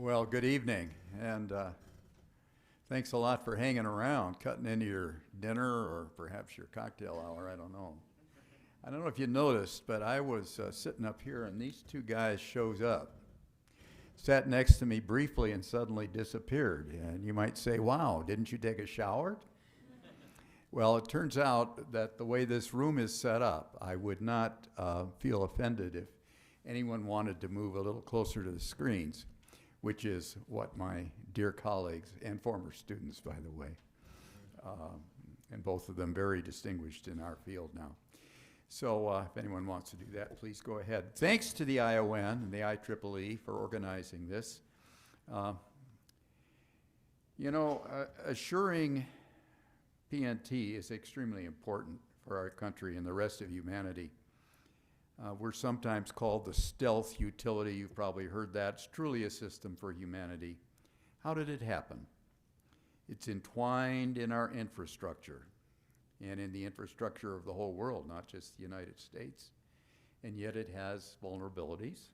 Well, good evening, and thanks a lot for hanging around, cutting into your dinner or perhaps your cocktail hour, I don't know. I don't know if you noticed, but I was sitting up here and these two guys shows up, sat next to me briefly and suddenly disappeared. And you might say, wow, didn't you take a shower? Well, it turns out that the way this room is set up, I would not feel offended if anyone wanted to move a little closer to the screens, which is what my dear colleagues and former students, by the way, and both of them very distinguished in our field now. So if anyone wants to do that, please go ahead. Thanks to the ION and the IEEE for organizing this. Assuring PNT is extremely important for our country and the rest of humanity. We're sometimes called the stealth utility. You've probably heard that. It's truly a system for humanity. How did it happen? It's entwined in our infrastructure and in the infrastructure of the whole world, not just the United States. And yet it has vulnerabilities.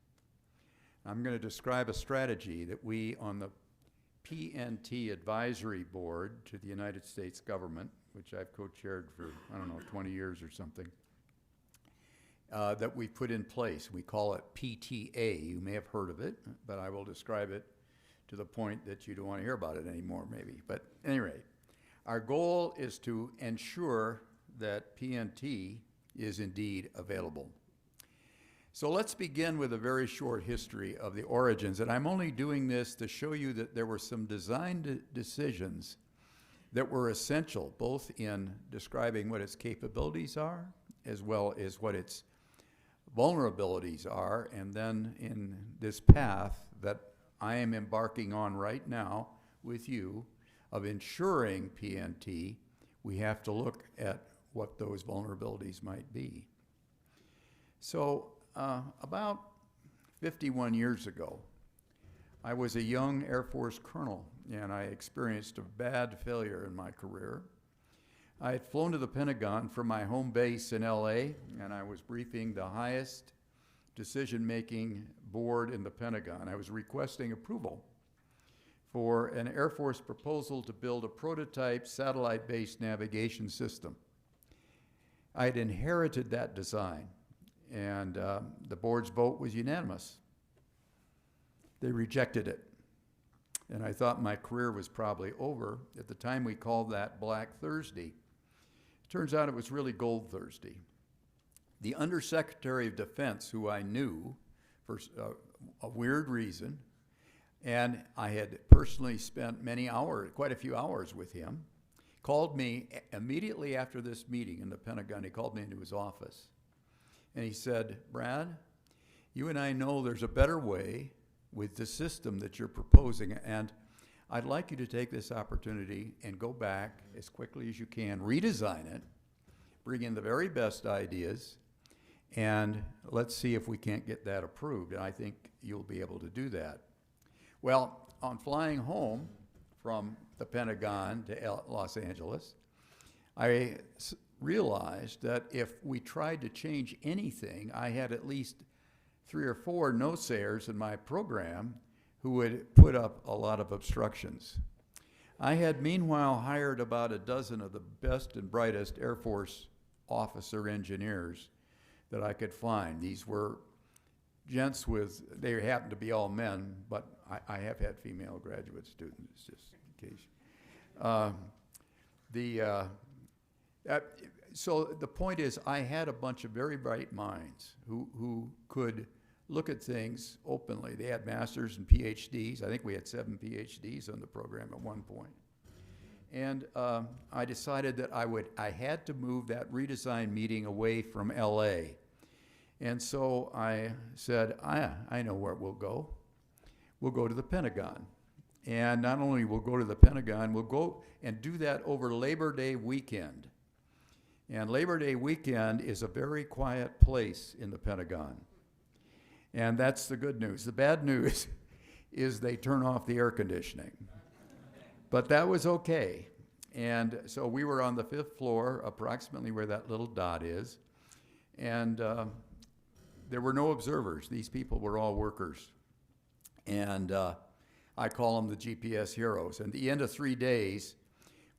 I'm going to describe a strategy that we on the PNT Advisory Board to the United States government, which I've co-chaired for, 20 years or something, that we put in place. We call it PTA. You may have heard of it, but I will describe it to the point that you don't want to hear about it anymore, maybe. But at any rate, our goal is to ensure that PNT is indeed available. So let's begin with a very short history of the origins. And I'm only doing this to show you that there were some design decisions that were essential, both in describing what its capabilities are, as well as what its vulnerabilities are, and then in this path that I am embarking on right now with you of ensuring PNT, we have to look at what those vulnerabilities might be. So about 51 years ago, I was a young Air Force colonel, and I experienced a bad failure in my career. I had flown to the Pentagon from my home base in LA, and I was briefing the highest decision-making board in the Pentagon. I was requesting approval for an Air Force proposal to build a prototype satellite-based navigation system. I had inherited that design, and the board's vote was unanimous. They rejected it, and I thought my career was probably over. At the time, we called that Black Thursday. Turns out it was really Gold Thursday. The Undersecretary of Defense, who I knew for a weird reason, and I had personally spent many hours, quite a few hours with him, called me immediately after this meeting in the Pentagon. He called me into his office, and he said, Brad, you and I know there's a better way with the system that you're proposing, and I'd like you to take this opportunity and go back as quickly as you can, redesign it, bring in the very best ideas, and let's see if we can't get that approved. And I think you'll be able to do that. Well, on flying home from the Pentagon to Los Angeles, I realized that if we tried to change anything, I had at least 3 or 4 no-sayers in my program who would put up a lot of obstructions. I had meanwhile hired about a dozen of the best and brightest Air Force officer engineers that I could find. These were gents they happened to be all men, but I have had female graduate students, just in case. So the point is, I had a bunch of very bright minds who could look at things openly. They had masters and PhDs. I think we had 7 PhDs on the program at one point. And I decided that I had to move that redesign meeting away from LA. And so I said, I know where we'll go. We'll go to the Pentagon. And not only we'll go to the Pentagon, we'll go and do that over Labor Day weekend. And Labor Day weekend is a very quiet place in the Pentagon. And that's the good news. The bad news is they turn off the air conditioning. But that was okay. And so we were on the 5th floor, approximately where that little dot is. And there were no observers. These people were all workers. And I call them the GPS heroes. And at the end of 3 days,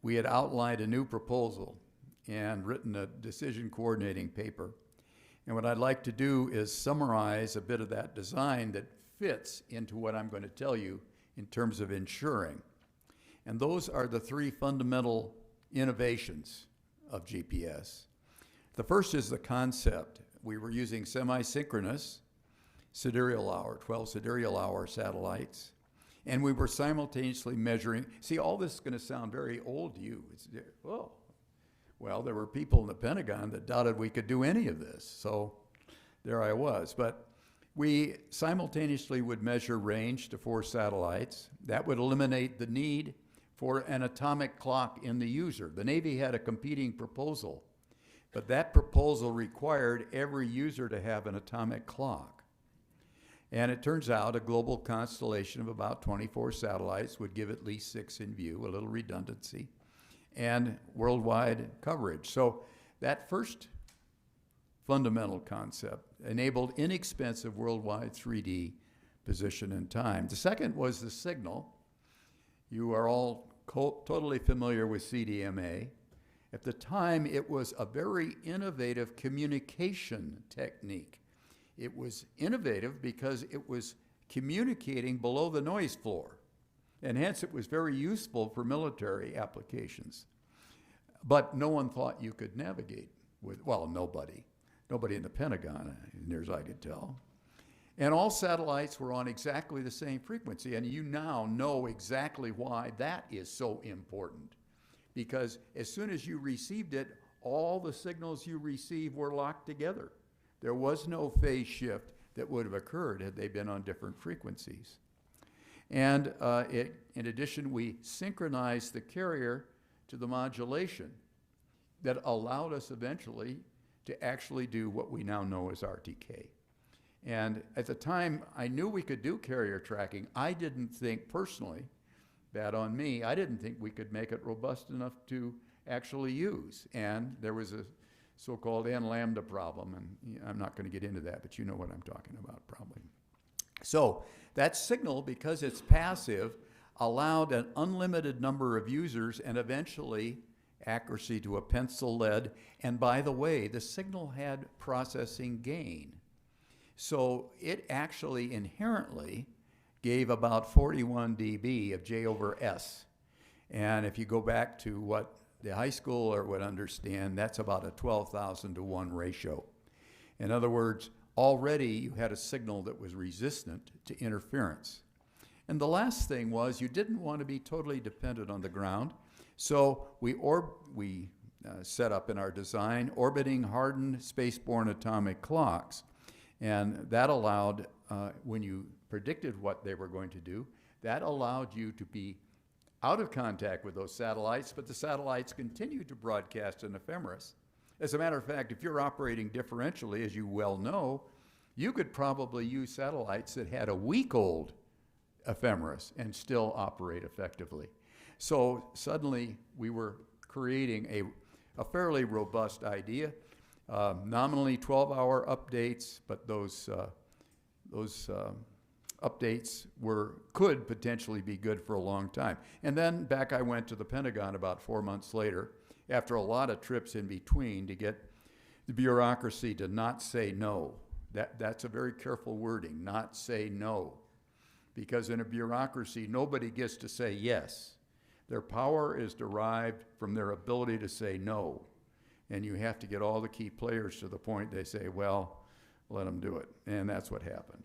we had outlined a new proposal and written a decision coordinating paper. And what I'd like to do is summarize a bit of that design that fits into what I'm going to tell you in terms of insuring. And those are the 3 fundamental innovations of GPS. The first is the concept. We were using semi-synchronous sidereal hour, 12 sidereal hour satellites, and we were simultaneously measuring. See, all this is going to sound very old to you. Oh, well, there were people in the Pentagon that doubted we could do any of this, so there I was. But we simultaneously would measure range to 4 satellites. That would eliminate the need for an atomic clock in the user. The Navy had a competing proposal, but that proposal required every user to have an atomic clock. And it turns out a global constellation of about 24 satellites would give at least 6 in view, a little redundancy, and worldwide coverage. So that first fundamental concept enabled inexpensive worldwide 3D position and time. The second was the signal. You are all totally familiar with CDMA. At the time, it was a very innovative communication technique. It was innovative because it was communicating below the noise floor, and hence it was very useful for military applications. But no one thought you could navigate with, well, nobody in the Pentagon, as near as I could tell. And all satellites were on exactly the same frequency, and you now know exactly why that is so important. Because as soon as you received it, all the signals you received were locked together. There was no phase shift that would have occurred had they been on different frequencies. And in addition, we synchronized the carrier to the modulation that allowed us eventually to actually do what we now know as RTK. And at the time, I knew we could do carrier tracking. I didn't think personally, bad on me, I didn't think we could make it robust enough to actually use. And there was a so-called n lambda problem, and I'm not going to get into that, but you know what I'm talking about probably. So that signal, because it's passive, allowed an unlimited number of users and eventually accuracy to a pencil lead. And by the way, the signal had processing gain. So it actually inherently gave about 41 dB of J over S. And if you go back to what the high schooler would understand, that's about a 12,000 to 1 ratio. In other words, already you had a signal that was resistant to interference. And the last thing was you didn't want to be totally dependent on the ground. So we set up in our design orbiting hardened spaceborne atomic clocks. And that allowed, when you predicted what they were going to do, that allowed you to be out of contact with those satellites, but the satellites continued to broadcast an ephemeris. As a matter of fact, if you're operating differentially, as you well know, you could probably use satellites that had a week-old ephemeris and still operate effectively. So suddenly we were creating a fairly robust idea. Nominally 12-hour updates, but those updates could potentially be good for a long time. And then back I went to the Pentagon about 4 months later, after a lot of trips in between, to get the bureaucracy to not say no. That's a very careful wording, not say no. Because in a bureaucracy, nobody gets to say yes. Their power is derived from their ability to say no. And you have to get all the key players to the point they say, well, let them do it. And that's what happened.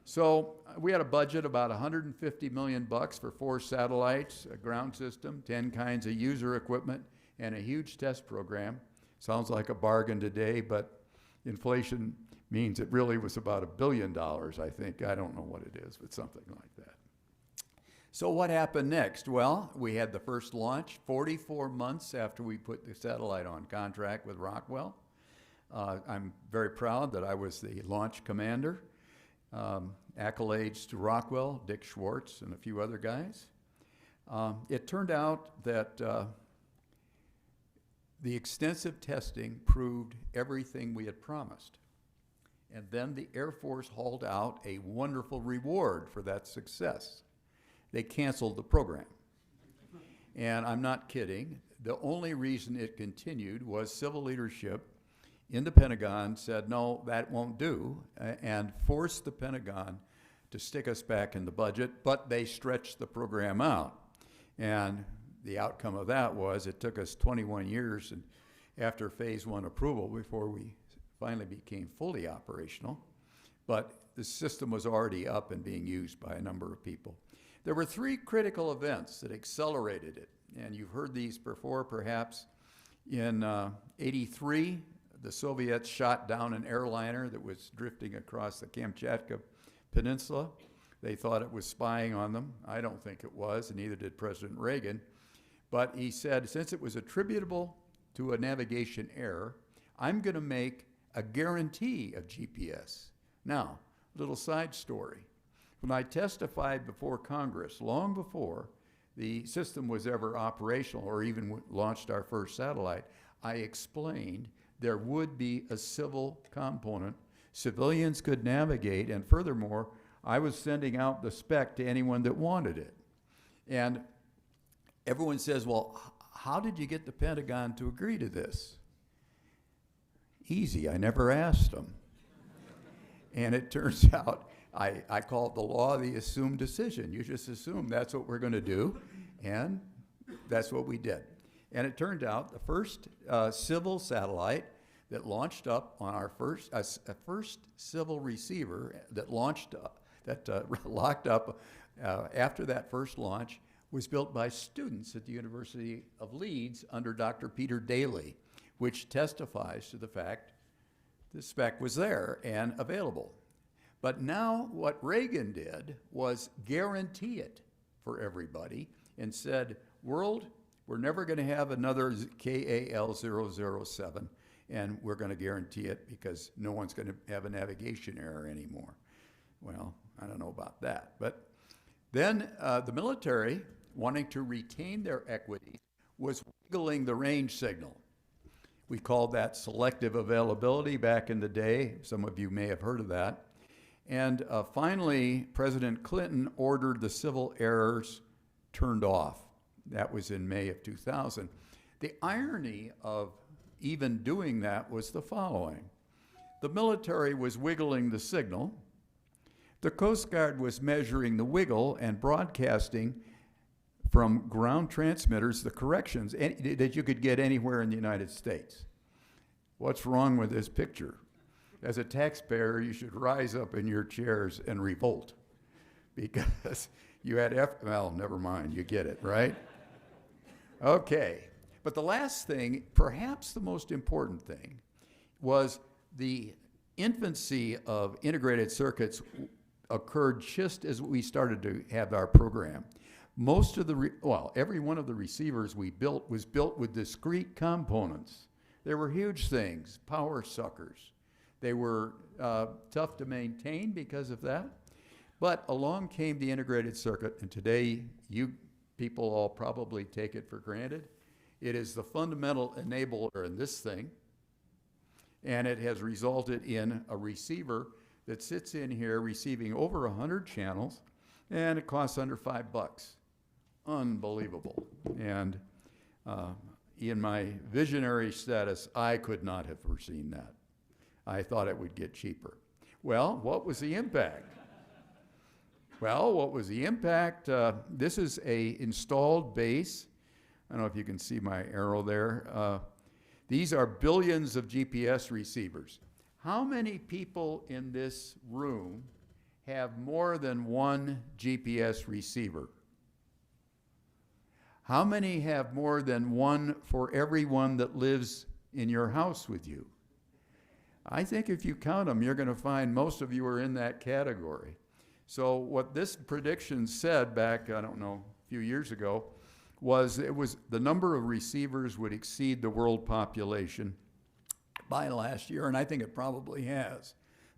So we had a budget about $150 million for 4 satellites, a ground system, 10 kinds of user equipment, and a huge test program. Sounds like a bargain today, but inflation means it really was about $1 billion, I think. I don't know what it is, but something like that. So what happened next? Well, we had the first launch 44 months after we put the satellite on contract with Rockwell. I'm very proud that I was the launch commander. Accolades to Rockwell, Dick Schwartz, and a few other guys. It turned out that the extensive testing proved everything we had promised. And then the Air Force hauled out a wonderful reward for that success. they canceled the program. And I'm not kidding. The only reason it continued was civil leadership in the Pentagon said, no, that won't do, and forced the Pentagon to stick us back in the budget, but they stretched the program out. And the outcome of that was it took us 21 years and after phase 1 approval before we finally became fully operational. But the system was already up and being used by a number of people. There were 3 critical events that accelerated it, and you've heard these before perhaps. In '83, the Soviets shot down an airliner that was drifting across the Kamchatka Peninsula. They thought it was spying on them. I don't think it was, and neither did President Reagan. But he said, since it was attributable to a navigation error, I'm going to make a guarantee of GPS. Now, little side story. When I testified before Congress, long before the system was ever operational or even launched our first satellite, I explained there would be a civil component. Civilians could navigate, and furthermore, I was sending out the spec to anyone that wanted it. And everyone says, well, how did you get the Pentagon to agree to this? Easy, I never asked them. And it turns out, I call it the law of the assumed decision. You just assume that's what we're going to do, and that's what we did. And it turned out the first civil satellite that launched up on our first civil receiver that launched locked up after that first launch was built by students at the University of Leeds under Dr. Peter Daly, which testifies to the fact the spec was there and available. But now what Reagan did was guarantee it for everybody and said, world, we're never going to have another KAL-007, and we're going to guarantee it because no one's going to have a navigation error anymore. Well, I don't know about that. But then the military, wanting to retain their equity, was wiggling the range signal. We called that selective availability back in the day. Some of you may have heard of that. And finally, President Clinton ordered the civil errors turned off. That was in May of 2000. The irony of even doing that was the following. The military was wiggling the signal. The Coast Guard was measuring the wiggle and broadcasting from ground transmitters the corrections that you could get anywhere in the United States. What's wrong with this picture? As a taxpayer, you should rise up in your chairs and revolt because you had well, never mind, you get it, right? Okay, but the last thing, perhaps the most important thing, was the infancy of integrated circuits occurred just as we started to have our program. Most of the, every one of the receivers we built was built with discrete components. They were huge things, power suckers. They were tough to maintain because of that. But along came the integrated circuit, and today you people all probably take it for granted. It is the fundamental enabler in this thing, and it has resulted in a receiver that sits in here receiving over 100 channels, and it costs under $5. Unbelievable. And in my visionary status, I could not have foreseen that. I thought it would get cheaper. Well, what was the impact? Well, what was the impact? This is a installed base. I don't know if you can see my arrow there. These are billions of GPS receivers. How many people in this room have more than one GPS receiver? How many have more than one for everyone that lives in your house with you? I think if you count them, you're going to find most of you are in that category. So what this prediction said back, I don't know, a few years ago, was the number of receivers would exceed the world population by last year, and I think it probably has.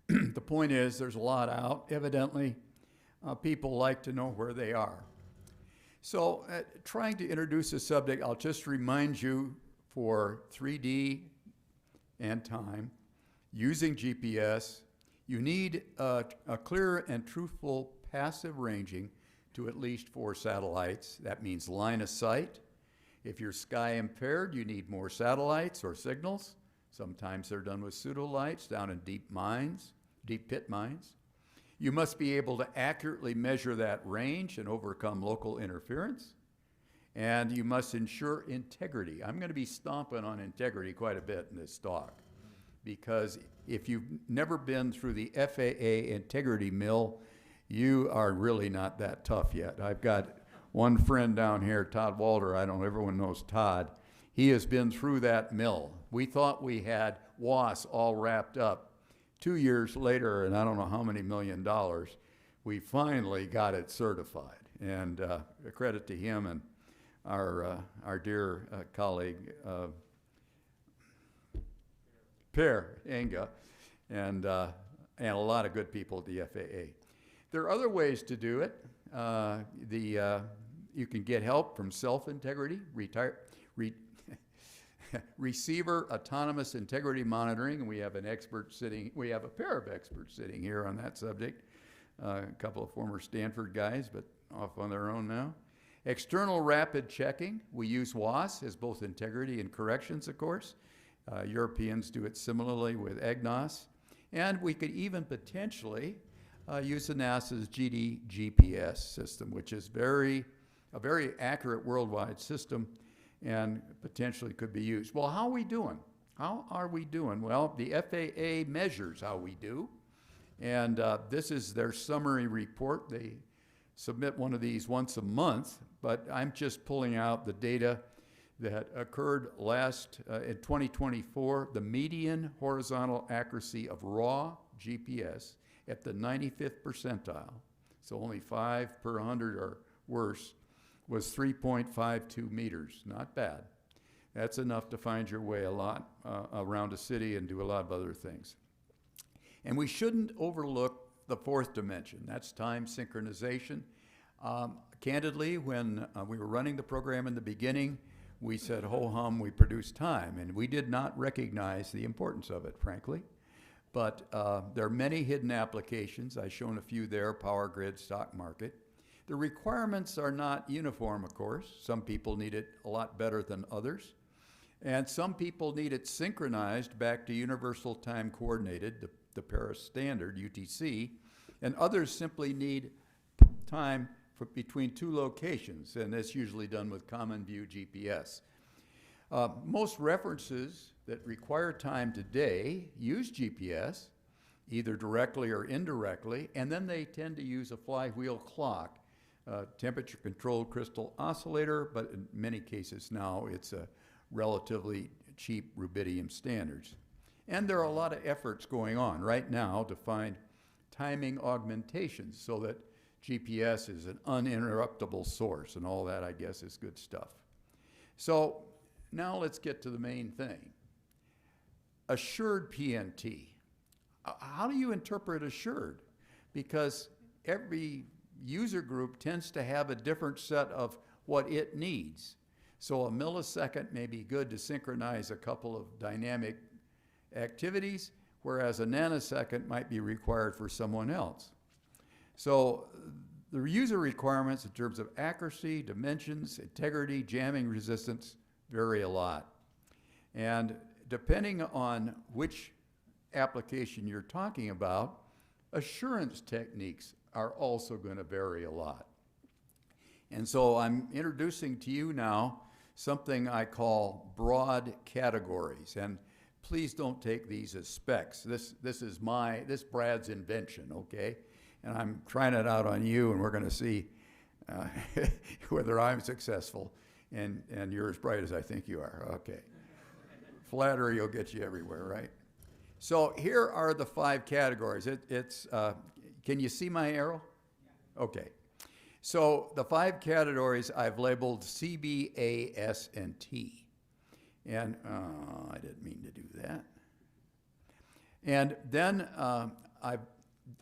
The point is there's a lot out. Evidently, people like to know where they are. So trying to introduce a subject, I'll just remind you for 3D and time, using GPS, you need a clear and truthful passive ranging to at least 4 satellites. That means line of sight. If you're sky impaired, you need more satellites or signals. Sometimes they're done with pseudolights down in deep mines, deep pit mines. You must be able to accurately measure that range and overcome local interference. And you must ensure integrity. I'm going to be stomping on integrity quite a bit in this talk, because if you've never been through the FAA integrity mill, you are really not that tough yet. I've got one friend down here, Todd Walter. I don't know, everyone knows Todd. He has been through that mill. We thought we had WAS all wrapped up. 2 years later, and I don't know how many $1 million, we finally got it certified. And a credit to him and our dear colleague, Per Enga, and a lot of good people at the FAA. There are other ways to do it. You can get help from self-integrity, receiver autonomous integrity monitoring, and we have a pair of experts sitting here on that subject. A couple of former Stanford guys, but off on their own now. External rapid checking, we use WAS as both integrity and corrections, of course. Europeans do it similarly with EGNOS. And we could even potentially use the NASA's GPS system, which is a very accurate worldwide system and potentially could be used. Well, how are we doing? How are we doing? Well, the FAA measures how we do. And this is their summary report. They submit one of these once a month, but I'm just pulling out the data that occurred in 2024, the median horizontal accuracy of raw GPS at the 95th percentile, so only 5 per 100 or worse, was 3.52 meters. Not bad. That's enough to find your way a lot around a city and do a lot of other things. And we shouldn't overlook the fourth dimension. That's time synchronization. Candidly, when we were running the program in the beginning, we said, ho-hum, we produce time. And we did not recognize the importance of it, frankly. But there are many hidden applications. I've shown a few there, power grid, stock market. The requirements are not uniform, of course. Some people need it a lot better than others. And some people need it synchronized back to Universal Time Coordinated, the Paris Standard, UTC, and others simply need time between 2 locations, and that's usually done with Common View GPS. Most references that require time today use GPS, either directly or indirectly, and then they tend to use a flywheel clock, temperature-controlled crystal oscillator, but in many cases now it's a relatively cheap rubidium standards. And there are a lot of efforts going on right now to find timing augmentations so that GPS is an uninterruptible source, and all that, I guess, is good stuff. So now let's get to the main thing. Assured PNT. How do you interpret assured? Because every user group tends to have a different set of what it needs. So a millisecond may be good to synchronize a couple of dynamic activities, whereas a nanosecond might be required for someone else. So the user requirements in terms of accuracy, dimensions, integrity, jamming resistance vary a lot. And depending on which application you're talking about, assurance techniques are also going to vary a lot. And so I'm introducing to you now something I call broad categories. And please don't take these as specs. This is Brad's invention, okay? And I'm trying it out on you, and we're going to see whether I'm successful and you're as bright as I think you are. Okay. Flattery will get you everywhere, right? So here are the 5 categories. Can you see my arrow? Okay. So the 5 categories I've labeled C, B, A, S, and T. And I didn't mean to do that. And then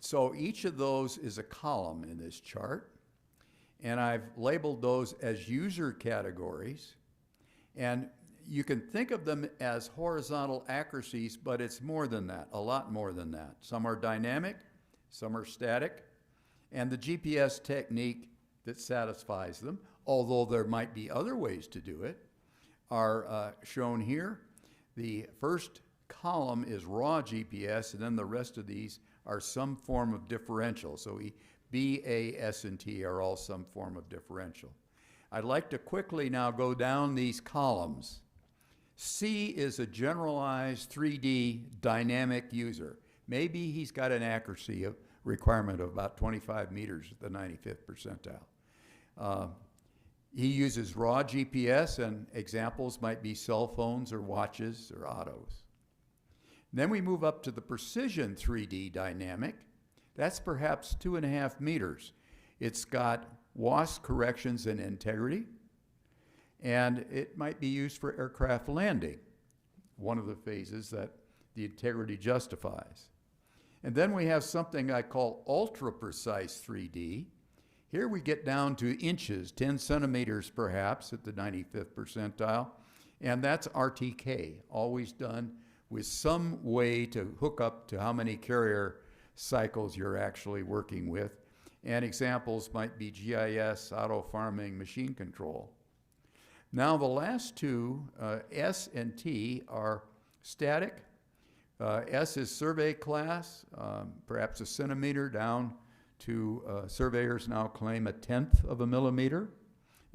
so each of those is a column in this chart. And I've labeled those as user categories. And you can think of them as horizontal accuracies, but it's more than that, a lot more than that. Some are dynamic, some are static. And the GPS technique that satisfies them, although there might be other ways to do it, are shown here. The first column is raw GPS, and then the rest of these are some form of differential. So B, A, S, and T are all some form of differential. I'd like to quickly now go down these columns. C is a generalized 3D dynamic user. Maybe he's got an accuracy requirement of about 25 meters at the 95th percentile. He uses raw GPS, and examples might be cell phones or watches or autos. Then we move up to the precision 3D dynamic. That's perhaps 2.5 meters. It's got WASP corrections and integrity, and it might be used for aircraft landing, one of the phases that the integrity justifies. And then we have something I call ultra-precise 3D. Here we get down to inches, 10 centimeters perhaps at the 95th percentile, and that's RTK, always done with some way to hook up to how many carrier cycles you're actually working with. And examples might be GIS, auto farming, machine control. Now the last two, S and T, are static. S is survey class, perhaps a centimeter down to surveyors now claim 1/10 of a millimeter.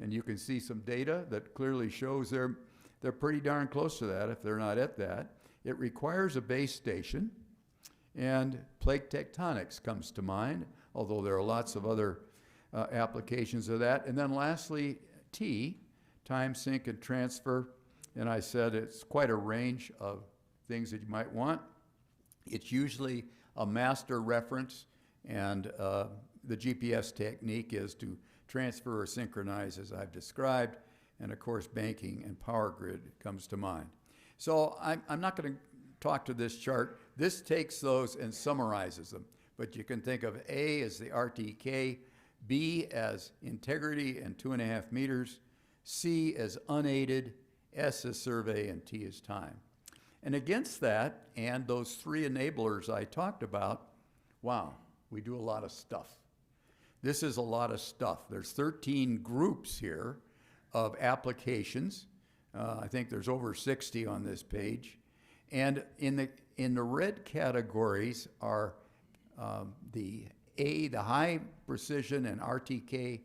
And you can see some data that clearly shows they're pretty darn close to that if they're not at that. It requires a base station, and plate tectonics comes to mind, although there are lots of other applications of that. And then lastly, T, time, sync, and transfer. And I said it's quite a range of things that you might want. It's usually a master reference, and the GPS technique is to transfer or synchronize, as I've described, and of course banking and power grid comes to mind. So I'm not going to talk to this chart. This takes those and summarizes them, but you can think of A as the RTK, B as integrity and 2.5 meters, C as unaided, S as survey, and T as time. And against that, and those three enablers I talked about, wow, we do a lot of stuff. This is a lot of stuff. There's 13 groups here of applications. I think there's over 60 on this page. And in the red categories are the high precision and RTK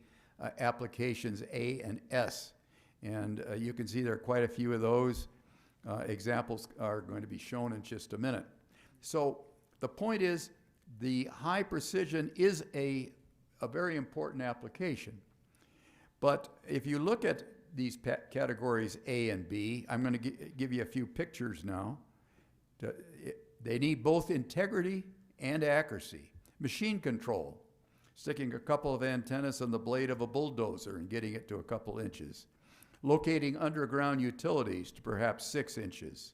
applications A and S. And you can see there are quite a few of those. Examples are going to be shown in just a minute. So the point is, the high precision is a very important application. But if you look at these categories A and B, I'm going to give you a few pictures now. They need both integrity and accuracy. Machine control, sticking a couple of antennas on the blade of a bulldozer and getting it to a couple inches. Locating underground utilities to perhaps 6 inches.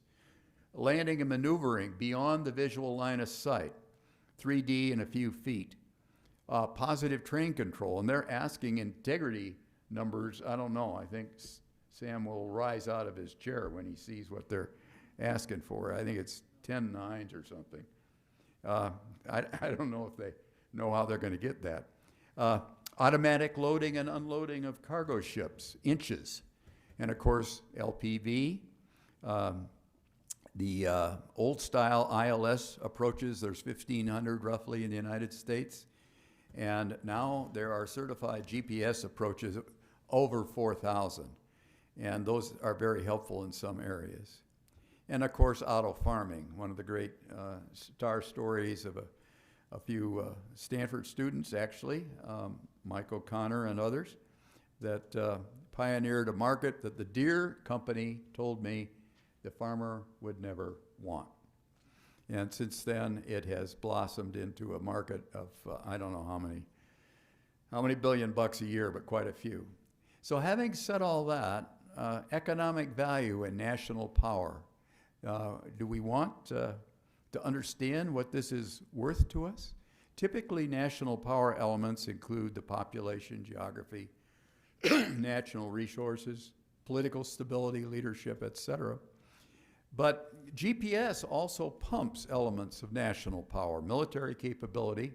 Landing and maneuvering beyond the visual line of sight, 3D and a few feet. Positive train control, and they're asking integrity numbers. I don't know, I think Sam will rise out of his chair when he sees what they're asking for. I think it's 10 nines or something. I don't know if they know how they're going to get that. Automatic loading and unloading of cargo ships, inches. And of course, LPV. The old style ILS approaches, there's 1,500 roughly in the United States. And now there are certified GPS approaches over 4,000. And those are very helpful in some areas. And of course, auto farming, one of the great star stories of a few Stanford students, actually, Mike O'Connor and others, that pioneered a market that the Deere company told me the farmer would never want. And since then, it has blossomed into a market of, I don't know how many $billion a year, but quite a few. So having said all that, economic value and national power, do we want to understand what this is worth to us? Typically, national power elements include the population, geography, natural resources, political stability, leadership, etc. But GPS also pumps elements of national power, military capability,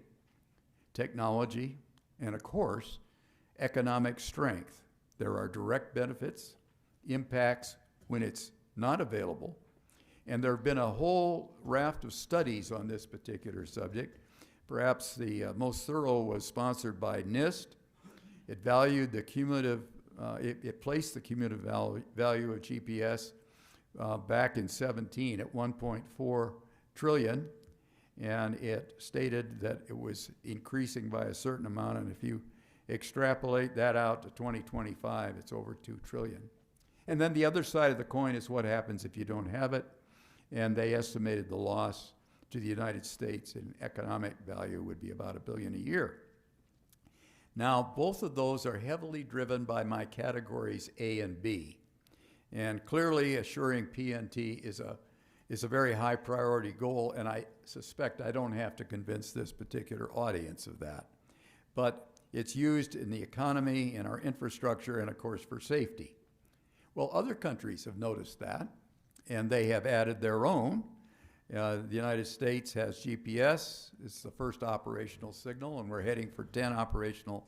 technology, and of course, economic strength. There are direct benefits, impacts when it's not available, and there have been a whole raft of studies on this particular subject. Perhaps the most thorough was sponsored by NIST. It valued the cumulative, it placed the cumulative value of GPS back in 17 at 1.4 trillion, and it stated that it was increasing by a certain amount, and if you extrapolate that out to 2025, it's over 2 trillion. And then the other side of the coin is what happens if you don't have it, and they estimated the loss to the United States in economic value would be about $1 billion a year. Now, both of those are heavily driven by my categories A and B. And clearly assuring PNT is a very high priority goal, and I suspect I don't have to convince this particular audience of that. But it's used in the economy, in our infrastructure, and of course for safety. Well, other countries have noticed that, and they have added their own. The United States has GPS. It's the first operational signal, and we're heading for 10 operational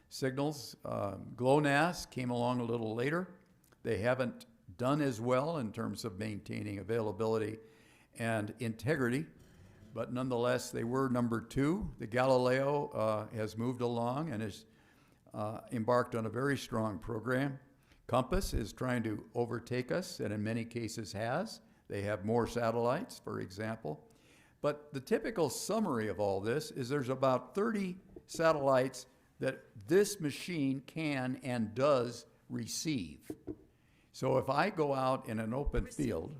signals. GLONASS came along a little later. They haven't done as well in terms of maintaining availability and integrity, but nonetheless, they were number 2. The Galileo has moved along and has embarked on a very strong program. Compass is trying to overtake us, and in many cases has. They have more satellites, for example. But the typical summary of all this is there's about 30 satellites that this machine can and does receive. So if I go out in an open field,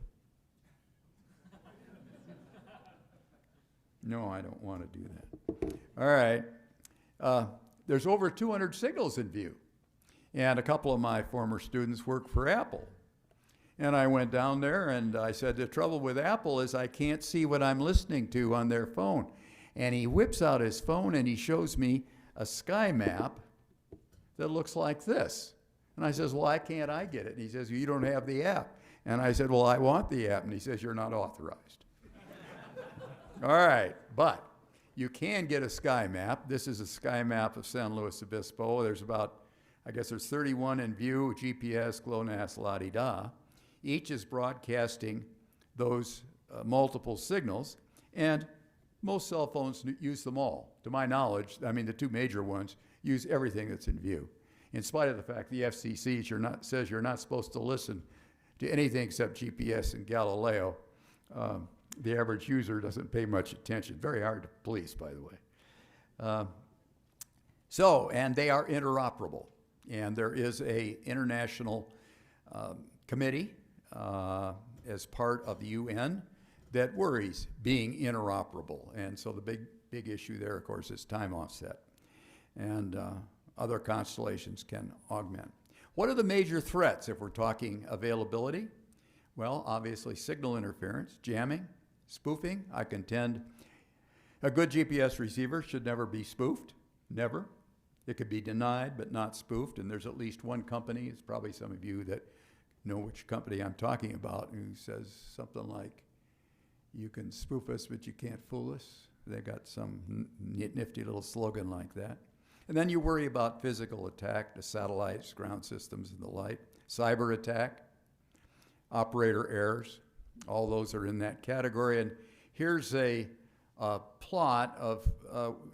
no, I don't want to do that. All right. There's over 200 signals in view. And a couple of my former students work for Apple. And I went down there and I said, the trouble with Apple is I can't see what I'm listening to on their phone. And he whips out his phone and he shows me a sky map that looks like this. And I says, well, why can't I get it? And he says, you don't have the app. And I said, well, I want the app. And he says, you're not authorized. All right, but you can get a sky map. This is a sky map of San Luis Obispo. There's about, I guess there's 31 in view, GPS, GLONASS, la-di-da. Each is broadcasting those multiple signals, and most cell phones use them all. To my knowledge, I mean, the two major ones use everything that's in view. In spite of the fact the FCC says you're not supposed to listen to anything except GPS and Galileo, the average user doesn't pay much attention. Very hard to police, by the way. And they are interoperable. And there is an international committee as part of the UN that worries being interoperable. And so the big issue there, of course, is time offset. And other constellations can augment. What are the major threats if we're talking availability? Well, obviously signal interference, jamming, spoofing. I contend a good GPS receiver should never be spoofed, never. It could be denied but not spoofed, and there's at least one company, it's probably some of you that know which company I'm talking about, who says something like, you can spoof us but you can't fool us. They got some nifty little slogan like that. And then you worry about physical attack, the satellites, ground systems, and the like. Cyber attack, operator errors, all those are in that category. And here's a plot of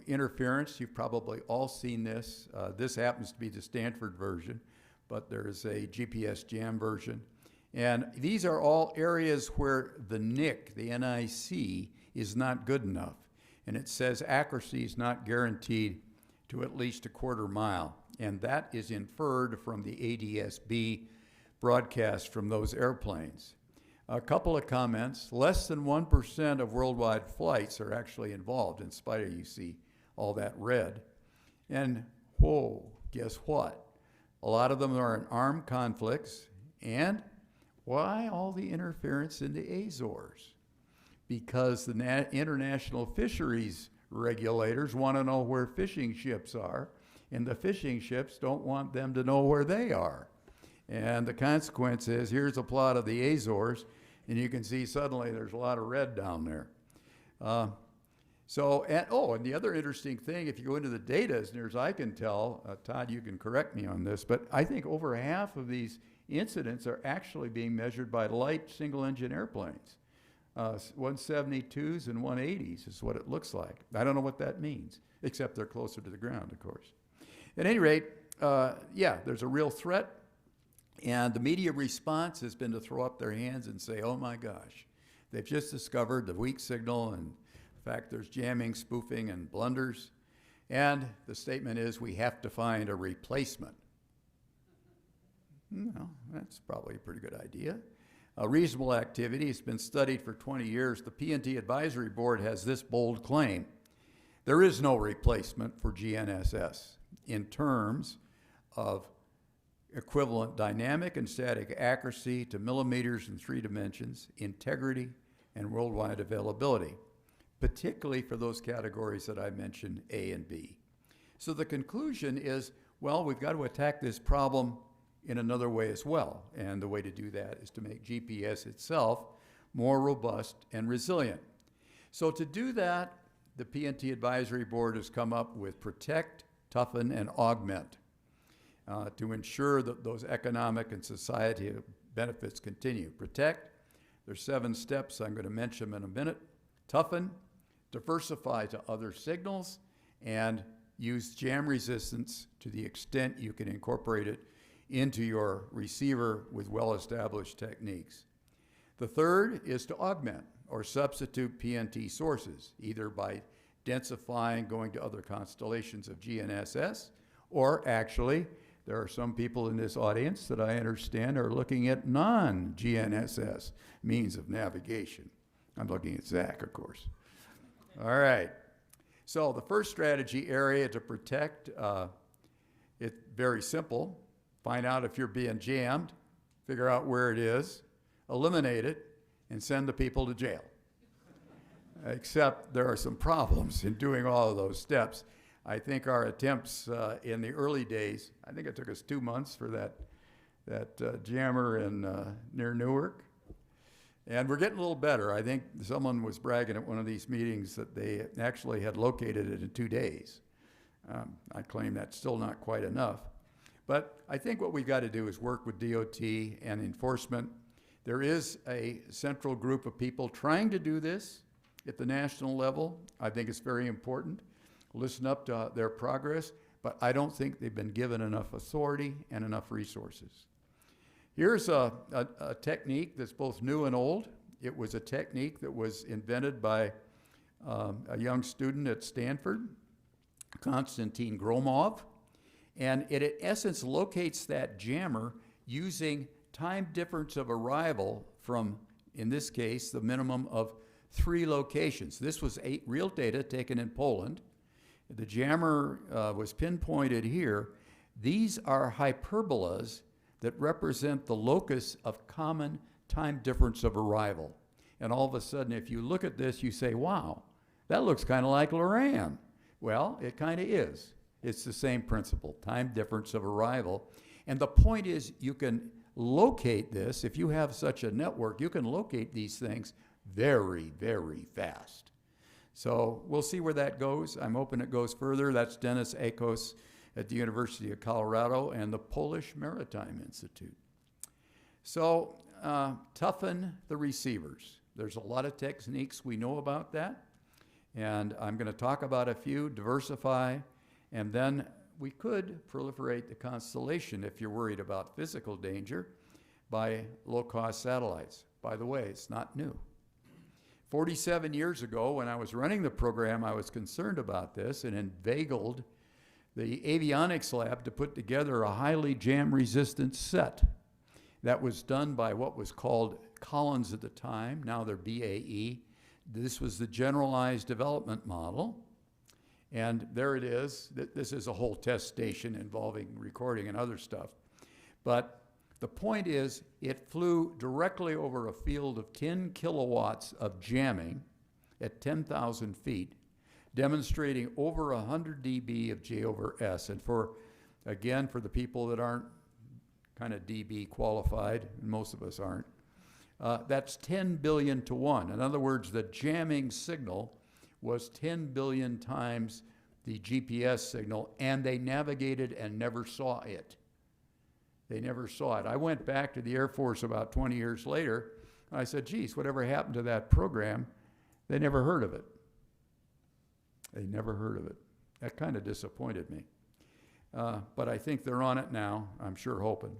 interference. You've probably all seen this. This happens to be the Stanford version, but there's a GPS jam version. And these are all areas where the NIC, the NIC, is not good enough. And it says accuracy is not guaranteed to at least a quarter mile. And that is inferred from the ADS-B broadcast from those airplanes. A couple of comments. Less than 1% of worldwide flights are actually involved, in spite of you see all that red. And whoa, guess what? A lot of them are in armed conflicts. And why all the interference in the Azores? Because the international fisheries regulators want to know where fishing ships are, and the fishing ships don't want them to know where they are. And the consequence is, here's a plot of the Azores, and you can see suddenly there's a lot of red down there. So, and the other interesting thing, if you go into the data, as near as I can tell, Todd, you can correct me on this, but I think over half of these incidents are actually being measured by light single-engine airplanes. 172s and 180s is what it looks like. I don't know what that means, except they're closer to the ground, of course. At any rate, yeah, there's a real threat, and the media response has been to throw up their hands and say, oh my gosh, they've just discovered the weak signal, and in fact, there's jamming, spoofing, and blunders, and the statement is we have to find a replacement. No, that's probably a pretty good idea. A reasonable activity has been studied for 20 years. The P&T Advisory Board has this bold claim. There is no replacement for GNSS in terms of equivalent dynamic and static accuracy to millimeters in 3 dimensions, integrity, and worldwide availability, particularly for those categories that I mentioned, A and B. So the conclusion is, well, we've got to attack this problem in another way as well. And the way to do that is to make GPS itself more robust and resilient. So to do that, the P&T Advisory Board has come up with protect, toughen, and augment to ensure that those economic and societal benefits continue. Protect, there's 7 steps. I'm going to mention them in a minute. Toughen, diversify to other signals, and use jam resistance to the extent you can incorporate it into your receiver with well-established techniques. The third is to augment or substitute PNT sources, either by densifying, going to other constellations of GNSS, or actually, there are some people in this audience that I understand are looking at non-GNSS means of navigation. I'm looking at Zach, of course. All right. So the first strategy area to protect, it's very simple. Find out if you're being jammed, figure out where it is, eliminate it, and send the people to jail. Except there are some problems in doing all of those steps. I think our attempts in the early days, I think it took us 2 months for that jammer in near Newark. And we're getting a little better. I think someone was bragging at one of these meetings that they actually had located it in 2 days. I claim that's still not quite enough. But I think what we've got to do is work with DOT and enforcement. There is a central group of people trying to do this at the national level. I think it's very important. Listen up to their progress, but I don't think they've been given enough authority and enough resources. Here's a technique that's both new and old. It was a technique that was invented by a young student at Stanford, Konstantin Gromov. And it, in essence, locates that jammer using time difference of arrival from, in this case, the minimum of 3 locations. This was real data taken in Poland. The jammer was pinpointed here. These are hyperbolas that represent the locus of common time difference of arrival. And all of a sudden, if you look at this, you say, wow, that looks kind of like Loran. Well, it kind of is. It's the same principle, time difference of arrival. And the point is you can locate this. If you have such a network, you can locate these things very, very fast. So we'll see where that goes. I'm hoping it goes further. That's Dennis Akos at the University of Colorado and the Polish Maritime Institute. So toughen the receivers. There's a lot of techniques we know about that. And I'm going to talk about a few. Diversify. And then we could proliferate the constellation if you're worried about physical danger by low-cost satellites. By the way, it's not new. 47 years ago, when I was running the program, I was concerned about this and inveigled the avionics lab to put together a highly jam-resistant set. That was done by what was called Collins at the time. Now they're BAE. This was the generalized development model. And there it is. This is a whole test station involving recording and other stuff. But the point is, it flew directly over a field of 10 kilowatts of jamming at 10,000 feet, demonstrating over 100 dB of J over S. And again, for the people that aren't kind of dB qualified, and most of us aren't, that's 10 billion to 1. In other words, the jamming signal was 10 billion times the GPS signal, and they navigated and never saw it. They never saw it. I went back to the Air Force about 20 years later, and I said, geez, whatever happened to that program? They never heard of it. They never heard of it. That kind of disappointed me. But I think they're on it now, I'm sure hoping.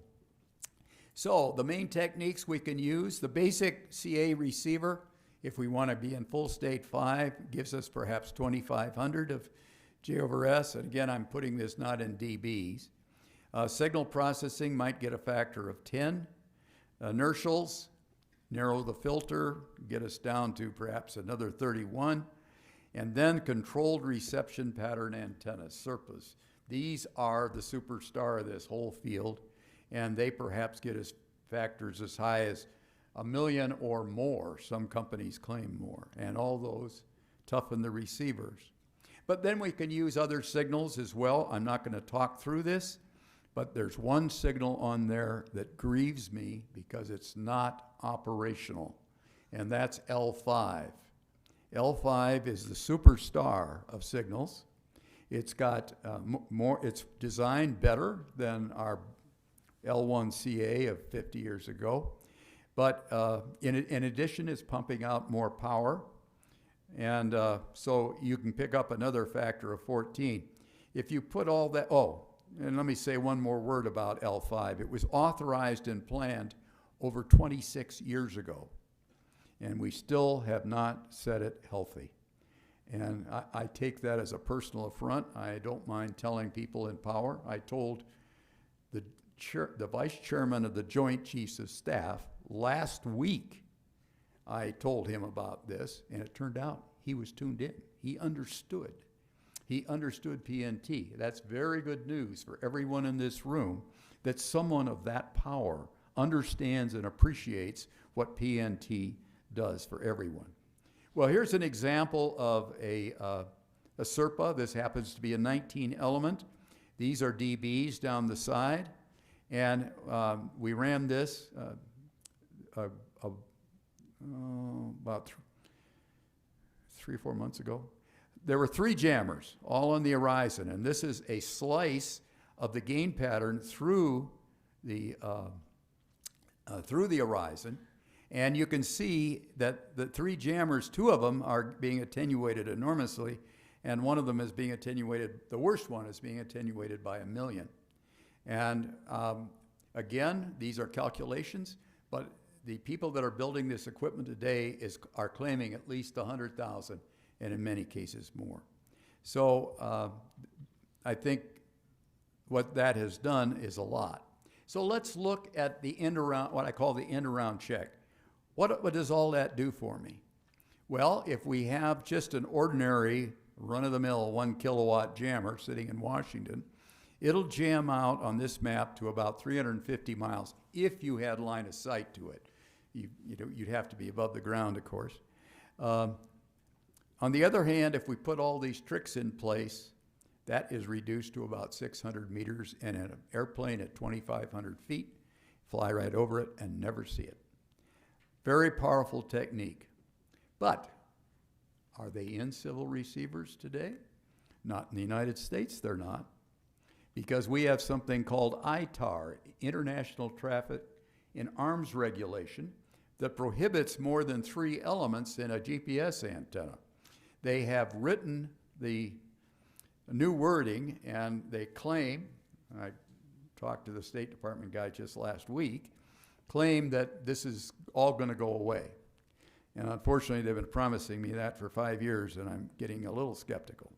So the main techniques we can use, the basic CA receiver, if we want to be in full state 5, gives us perhaps 2,500 of J over S. And again, I'm putting this not in dBs. Signal processing might get a factor of 10. Inertials, narrow the filter, get us down to perhaps another 31. And then controlled reception pattern antennas, SERPAs. These are the superstar of this whole field, and they perhaps get us factors as high as 1 million or more. Some companies claim more, and all those toughen the receivers. But then we can use other signals as well. I'm not going to talk through this, but there's one signal on there that grieves me because it's not operational, and that's L5. L5 is the superstar of signals. It's got it's designed better than our L1CA of 50 years ago, but in addition, it's pumping out more power, and so you can pick up another factor of 14. If you put all that, and let me say one more word about L5. It was authorized and planned over 26 years ago, and we still have not set it healthy. And I take that as a personal affront. I don't mind telling people in power. I told the vice chairman of the Joint Chiefs of Staff last week, I told him about this, and it turned out he was tuned in. He understood. He understood PNT. That's very good news for everyone in this room, that someone of that power understands and appreciates what PNT does for everyone. Well, here's an example of a SERPA. This happens to be a 19 element. These are dBs down the side. And we ran this about 3 or 4 months ago. There were 3 jammers all on the horizon, and this is a slice of the gain pattern through the horizon. And you can see that the 3 jammers, 2 of them are being attenuated enormously, and one of them is being attenuated, the worst one is being attenuated by 1 million. And again, these are calculations, but the people that are building this equipment today are claiming at least 100,000, and in many cases more. So I think what that has done is a lot. So let's look at the end around, what I call the end around check. What does all that do for me? Well, if we have just an ordinary run-of-the-mill 1 kilowatt jammer sitting in Washington, it'll jam out on this map to about 350 miles if you had line of sight to it. You'd have to be above the ground, of course. On the other hand, if we put all these tricks in place, that is reduced to about 600 meters, and an airplane at 2,500 feet, fly right over it and never see it. Very powerful technique. But are they in civil receivers today? Not in the United States, they're not. Because we have something called ITAR, International Traffic in Arms Regulation, that prohibits more than 3 elements in a GPS antenna. They have written the new wording, and they claim, I talked to the State Department guy just last week, claim that this is all going to go away. And unfortunately, they've been promising me that for 5 years, and I'm getting a little skeptical.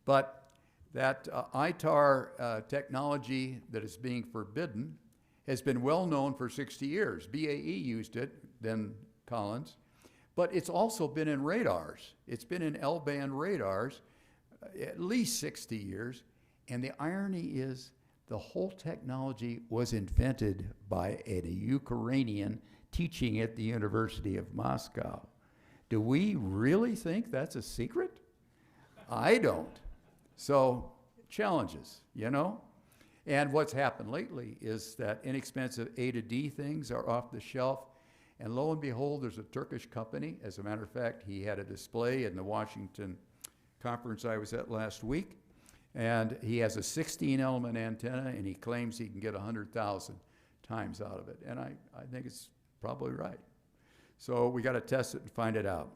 But that ITAR technology that is being forbidden has been well known for 60 years. BAE used it, then Collins. But it's also been in radars. It's been in L-band radars at least 60 years. And the irony is the whole technology was invented by a Ukrainian teaching at the University of Moscow. Do we really think that's a secret? I don't. So challenges, you know? And what's happened lately is that inexpensive A to D things are off the shelf, And lo and behold, there's a Turkish company. As a matter of fact, he had a display in the Washington conference I was at last week. And he has a 16-element antenna, and he claims he can get 100,000 times out of it. And I think it's probably right. So we got to test it and find it out.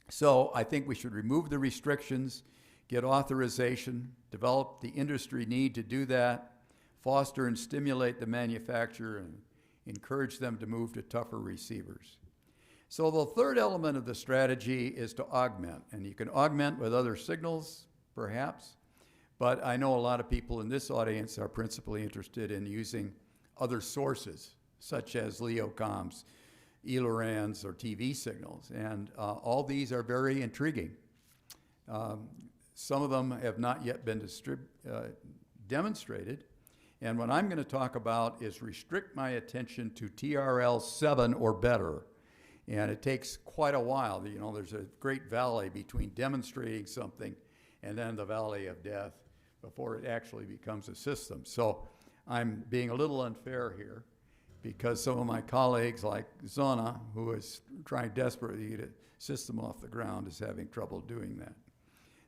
So I think we should remove the restrictions, get authorization, develop the industry need to do that, foster and stimulate the manufacturer, and encourage them to move to tougher receivers. So the third element of the strategy is to augment. And you can augment with other signals, perhaps. But I know a lot of people in this audience are principally interested in using other sources, such as LEO comms, ELORANs, or TV signals. And all these are very intriguing. Some of them have not yet been demonstrated. And what I'm going to talk about is restrict my attention to TRL 7 or better. And it takes quite a while. You know, there's a great valley between demonstrating something and then the valley of death before it actually becomes a system. So I'm being a little unfair here because some of my colleagues, like Zona, who is trying desperately to get a system off the ground, is having trouble doing that.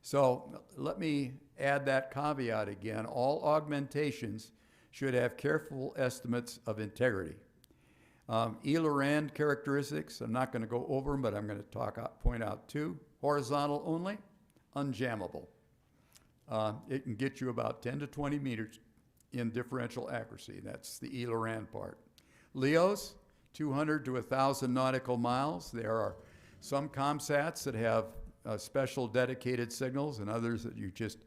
So let me add that caveat again. All augmentations should have careful estimates of integrity. ELORAN characteristics, I'm not going to go over them, but I'm going to point out two. Horizontal only, unjammable. It can get you about 10 to 20 meters in differential accuracy. That's the ELORAN part. LEOs, 200 to 1,000 nautical miles. There are some ComSats that have special dedicated signals and others that you just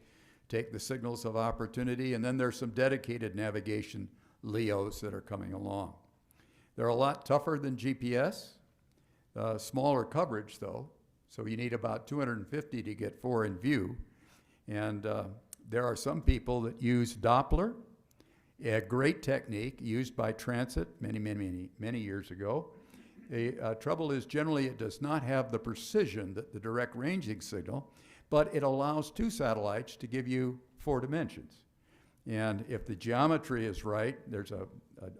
take the signals of opportunity. And then there's some dedicated navigation LEOs that are coming along. They're a lot tougher than GPS, smaller coverage though. So you need about 250 to get 4 in view. And there are some people that use Doppler, a great technique used by Transit many years ago. The trouble is generally it does not have the precision that the direct ranging signal, but it allows 2 satellites to give you 4 dimensions. And if the geometry is right, there's a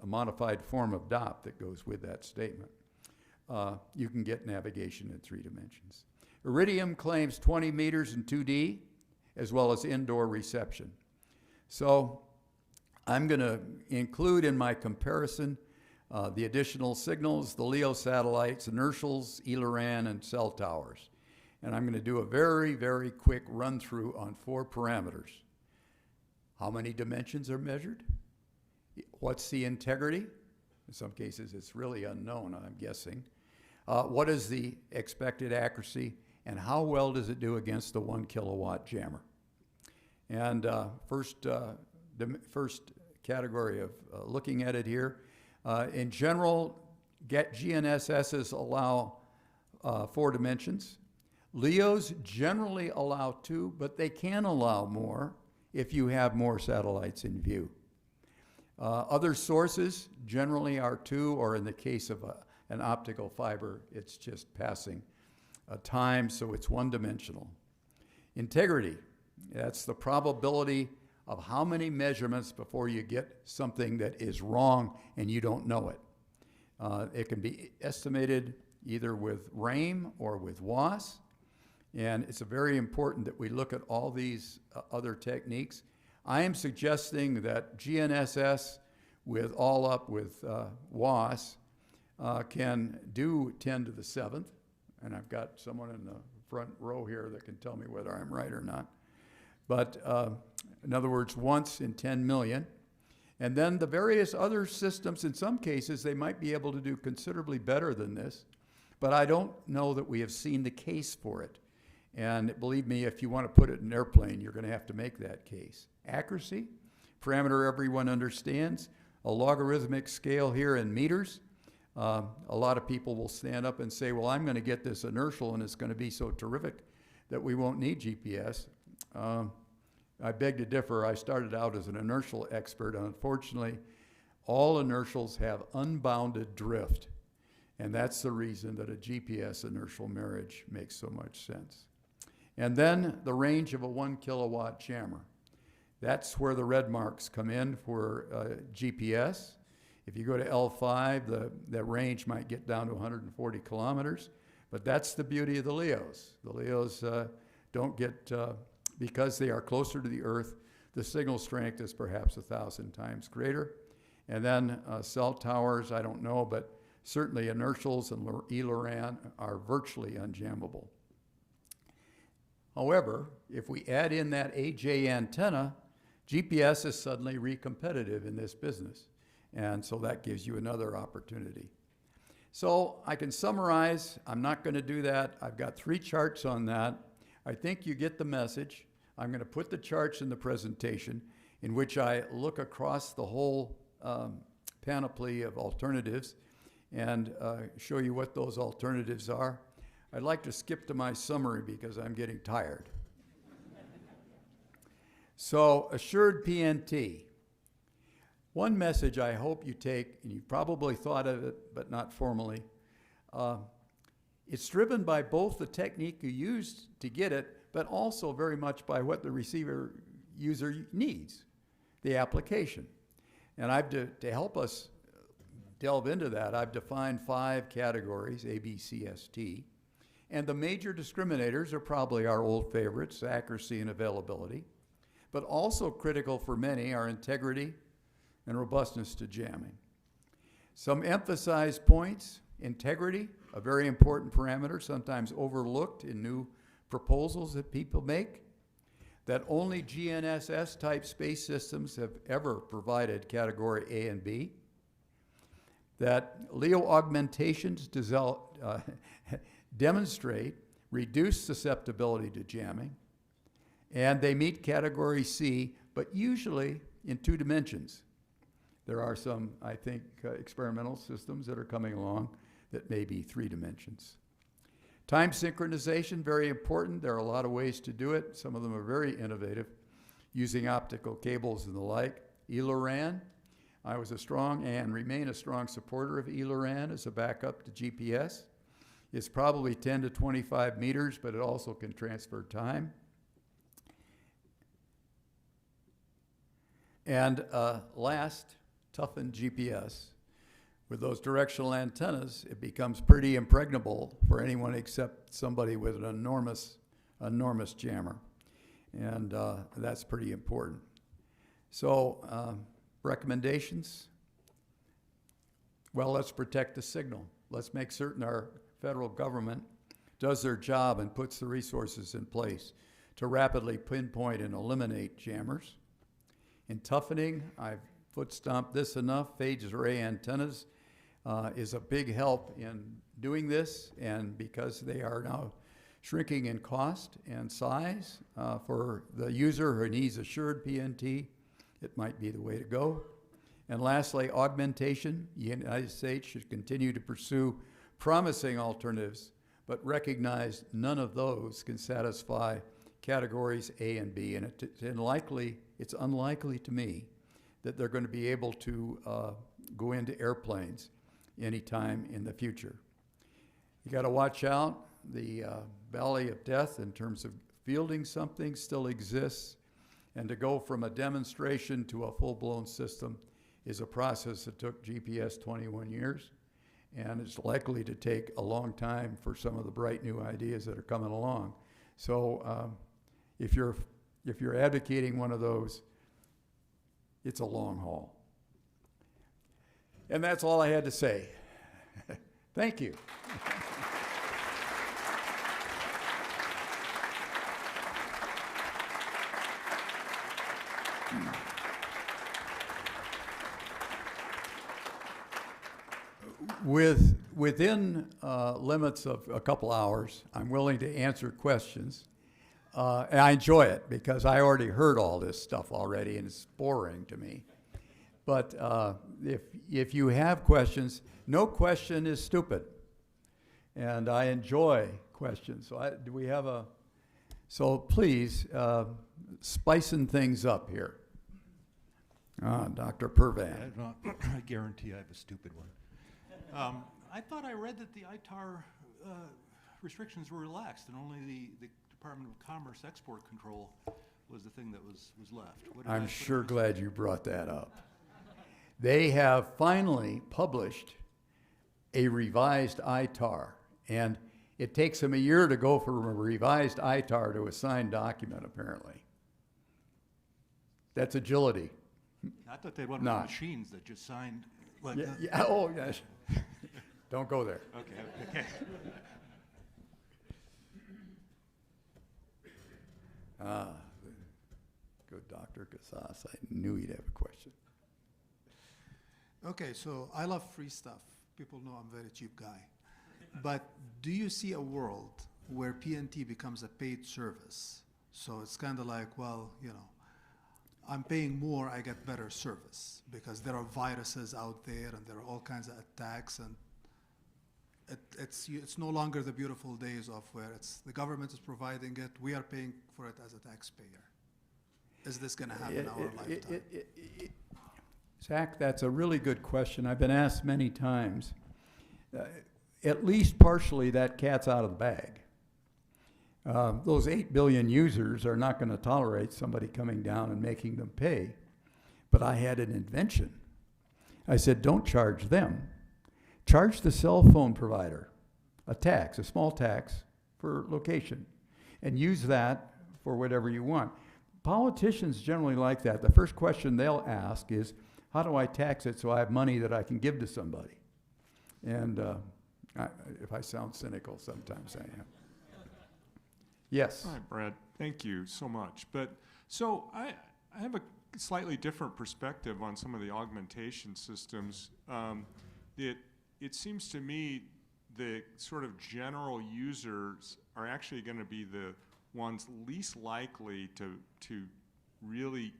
modified form of DOP that goes with that statement. You can get navigation in 3 dimensions. Iridium claims 20 meters in 2D, as well as indoor reception. So I'm going to include in my comparison the additional signals, the LEO satellites, inertials, ELORAN, and cell towers. And I'm going to do a very, very quick run through on 4 parameters. How many dimensions are measured? What's the integrity? In some cases, it's really unknown, I'm guessing. What is the expected accuracy? And how well does it do against the 1 kilowatt jammer? And the first category of looking at it here, in general, GNSSs allow 4 dimensions. LEOs generally allow 2, but they can allow more if you have more satellites in view. Other sources generally are 2, or in the case of an optical fiber, it's just passing time, so it's 1-dimensional. Integrity, that's the probability of how many measurements before you get something that is wrong and you don't know it. It can be estimated either with RAIM or with WAS, and it's very important that we look at all these other techniques. I am suggesting that GNSS with all up with WAS can do 10 to the 7th, and I've got someone in the front row here that can tell me whether I'm right or not. But in other words, once in 10 million. And then the various other systems, in some cases, they might be able to do considerably better than this, but I don't know that we have seen the case for it. And believe me, if you want to put it in an airplane, you're going to have to make that case. Accuracy, parameter everyone understands, a logarithmic scale here in meters. A lot of people will stand up and say, well, I'm going to get this inertial and it's going to be so terrific that we won't need GPS. I beg to differ. I started out as an inertial expert, and unfortunately, all inertials have unbounded drift. And that's the reason that a GPS inertial marriage makes so much sense. And then the range of a 1 kilowatt jammer. That's where the red marks come in for GPS. If you go to L5, the range might get down to 140 kilometers, but that's the beauty of the LEOs. The LEOs don't get, because they are closer to the Earth, the signal strength is perhaps 1,000 times greater. And then cell towers, I don't know, but certainly inertials and eLORAN are virtually unjammable. However, if we add in that AJ antenna, GPS is suddenly recompetitive in this business. And so that gives you another opportunity. So I can summarize. I'm not going to do that. I've got 3 charts on that. I think you get the message. I'm going to put the charts in the presentation in which I look across the whole panoply of alternatives and show you what those alternatives are. I'd like to skip to my summary because I'm getting tired. So, assured PNT. One message I hope you take, and you probably thought of it, but not formally, it's driven by both the technique you used to get it, but also very much by what the receiver user needs, the application. And to help us delve into that, I've defined 5 categories, A, B, C, S, T. And the major discriminators are probably our old favorites, accuracy and availability. But also critical for many are integrity and robustness to jamming. Some emphasized points: integrity, a very important parameter, sometimes overlooked in new proposals that people make, that only GNSS type space systems have ever provided category A and B, that LEO augmentations demonstrate reduced susceptibility to jamming, and they meet category C, but usually in 2 dimensions. There are some, I think, experimental systems that are coming along that may be 3 dimensions. Time synchronization, very important. There are a lot of ways to do it. Some of them are very innovative, using optical cables and the like. eLORAN, I was a strong and remain a strong supporter of eLORAN as a backup to GPS. It's probably 10 to 25 meters, but it also can transfer time. And last, toughened GPS. With those directional antennas, it becomes pretty impregnable for anyone except somebody with an enormous jammer. And that's pretty important. So, recommendations? Well, let's protect the signal. Let's make certain our federal government does their job and puts the resources in place to rapidly pinpoint and eliminate jammers. In toughening, I've foot stomped this enough. Phased array antennas is a big help in doing this, and because they are now shrinking in cost and size for the user who needs assured PNT, it might be the way to go. And lastly, augmentation. The United States should continue to pursue promising alternatives, but recognize none of those can satisfy categories A and B, and it's unlikely to me that they're going to be able to go into airplanes anytime in the future. You got to watch out. The valley of death in terms of fielding something still exists, and to go from a demonstration to a full-blown system is a process that took GPS 21 years, and it's likely to take a long time for some of the bright new ideas that are coming along. So if you're advocating one of those, it's a long haul. And that's all I had to say. Thank you. Within limits of a couple hours, I'm willing to answer questions. And I enjoy it because I already heard all this stuff already, and it's boring to me. But if you have questions, no question is stupid. And I enjoy questions. So do we have a... So please, spicing things up here. Dr. Purvan. I guarantee I have a stupid one. I thought I read that the ITAR restrictions were relaxed and only the Department of Commerce export control was the thing that was left. I'm sure glad you brought that up. They have finally published a revised ITAR, and it takes them a year to go from a revised ITAR to a signed document, apparently. That's agility. I thought they wanted Not. machines that just signed like Yeah, that. yeah, oh, yes. Don't go there. Okay. Ah, good Dr. Casas. I knew he'd have a question. Okay, so I love free stuff. People know I'm a very cheap guy. But do you see a world where PNT becomes a paid service? So it's kind of like, well, you know, I'm paying more, I get better service because there are viruses out there and there are all kinds of attacks, and it's no longer the beautiful days of where it's the government is providing it, we are paying for it as a taxpayer. Is this going to happen in our lifetime? Zach, that's a really good question. I've been asked many times. At least partially, that cat's out of the bag. Those 8 billion users are not going to tolerate somebody coming down and making them pay. But I had an invention. I said, don't charge them. Charge the cell phone provider a tax, a small tax for location, and use that for whatever you want. Politicians generally like that. The first question they'll ask is, how do I tax it so I have money that I can give to somebody? And if I sound cynical, sometimes I am. Yes. Hi, Brad. Thank you so much. But so I have a slightly different perspective on some of the augmentation systems. It seems to me the sort of general users are actually going to be the ones least likely to really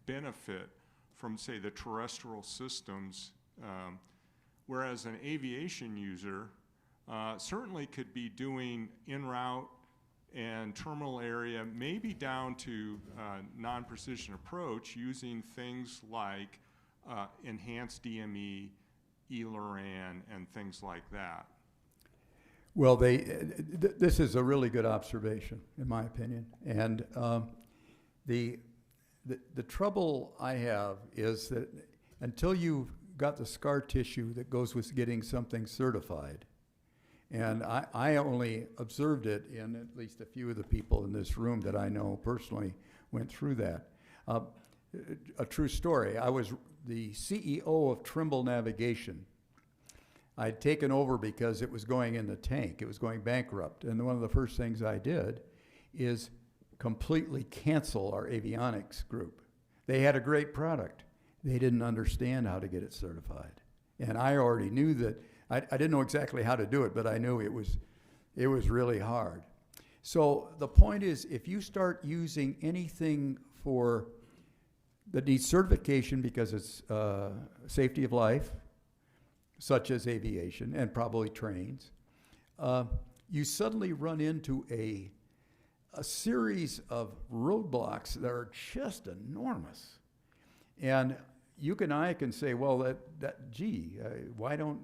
benefit from, say, the terrestrial systems, whereas an aviation user certainly could be doing en route and terminal area, maybe down to non-precision approach, using things like enhanced DME, ELRAN, and things like that. Well, this is a really good observation, in my opinion. And the trouble I have is that until you've got the scar tissue that goes with getting something certified, and I only observed it in at least a few of the people in this room that I know personally went through that. A true story, I was the CEO of Trimble Navigation. I'd taken over because it was going in the tank. It was going bankrupt. And one of the first things I did is completely cancel our avionics group. They had a great product. They didn't understand how to get it certified. And I already knew that. I didn't know exactly how to do it, but I knew it was really hard. So the point is, if you start using anything that needs certification because it's safety of life, such as aviation and probably trains, you suddenly run into a series of roadblocks that are just enormous. And you and I can say, well, why don't...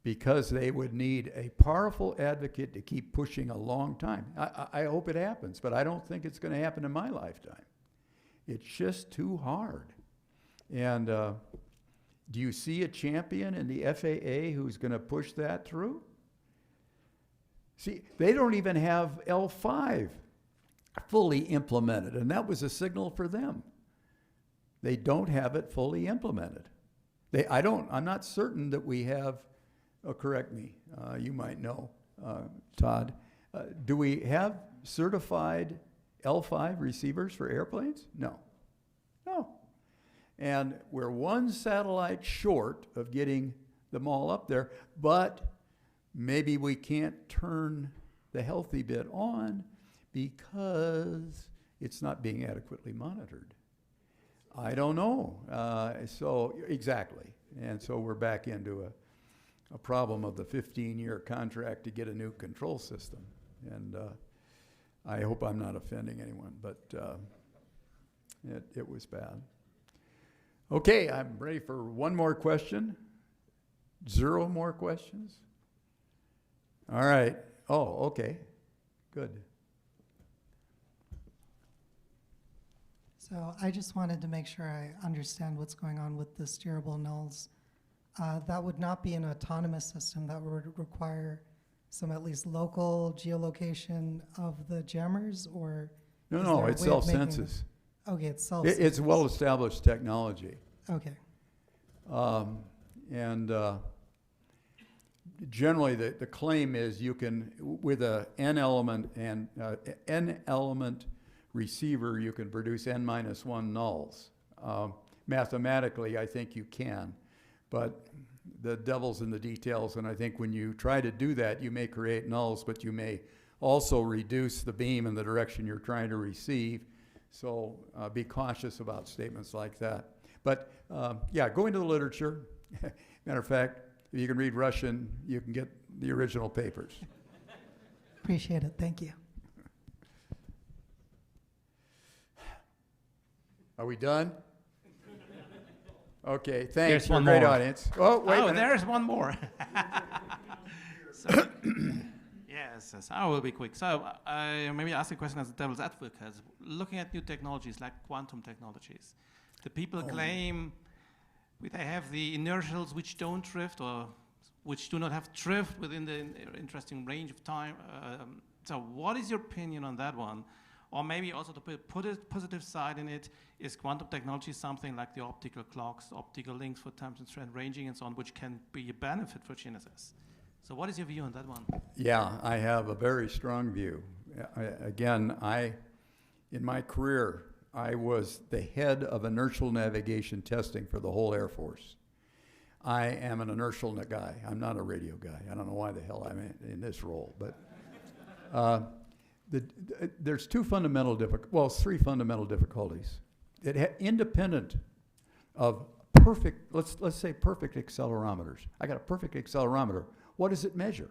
Because they would need a powerful advocate to keep pushing a long time. I hope it happens, but I don't think it's going to happen in my lifetime. It's just too hard. And do you see a champion in the FAA who's going to push that through? See, they don't even have L5 fully implemented, and that was a signal for them. They don't have it fully implemented. I'm not certain that we have. Oh, correct me. You might know, Todd. Do we have certified L5 receivers for airplanes? No. And we're one satellite short of getting them all up there, but maybe we can't turn the healthy bit on because it's not being adequately monitored. I don't know. Exactly. And so we're back into a problem of the 15-year contract to get a new control system. And I hope I'm not offending anyone, but it was bad. Okay, I'm ready for one more question. 0 more questions? All right. Oh, okay. Good. So I just wanted to make sure I understand what's going on with the steerable nulls. That would not be an autonomous system. That would require some at least local geolocation of the jammers, or No, is no, there a it way of making self-senses. Okay, it's self. It's well-established technology. Okay. And generally, the claim is you can, with a n-element and n-element receiver, you can produce n-1 nulls. Mathematically, I think you can, but the devil's in the details, and I think when you try to do that, you may create nulls, but you may also reduce the beam in the direction you're trying to receive. So be cautious about statements like that. But yeah, go into the literature. Matter of fact, if you can read Russian, you can get the original papers. Appreciate it. Thank you. Are we done? Okay, thanks. There's You're a one great more. audience. Oh, wait a Oh, minute. there's one more. So, yes, I will be quick. So maybe ask a question as a devil's advocate. Looking at new technologies like quantum technologies, the people claim they have the inertials which don't drift or which do not have drift within the interesting range of time. So what is your opinion on that one? Or maybe also to put a positive side in it, is quantum technology something like the optical clocks, optical links for time and strand ranging and so on, which can be a benefit for GNSS? So what is your view on that one? Yeah, I have a very strong view. In my career, I was the head of inertial navigation testing for the whole Air Force. I am an inertial guy. I'm not a radio guy. I don't know why the hell I'm in this role, but there's three fundamental difficulties. Independent of perfect, let's say perfect accelerometers. I got a perfect accelerometer. What does it measure?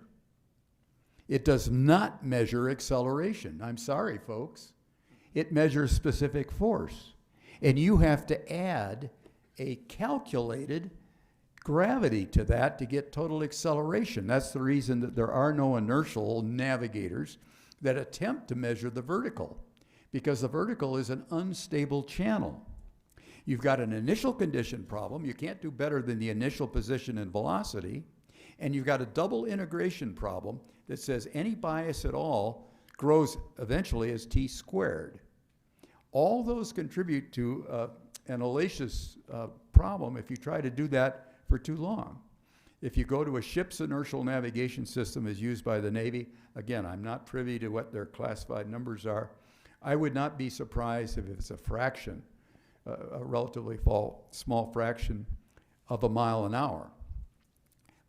It does not measure acceleration. I'm sorry, folks. It measures specific force. And you have to add a calculated gravity to that to get total acceleration. That's the reason that there are no inertial navigators that attempt to measure the vertical, because the vertical is an unstable channel. You've got an initial condition problem. You can't do better than the initial position and velocity. And you've got a double integration problem that says any bias at all grows eventually as t squared. All those contribute to an hellacious problem if you try to do that for too long. If you go to a ship's inertial navigation system as used by the Navy, again, I'm not privy to what their classified numbers are. I would not be surprised if it's a fraction, a relatively small fraction of a mile an hour.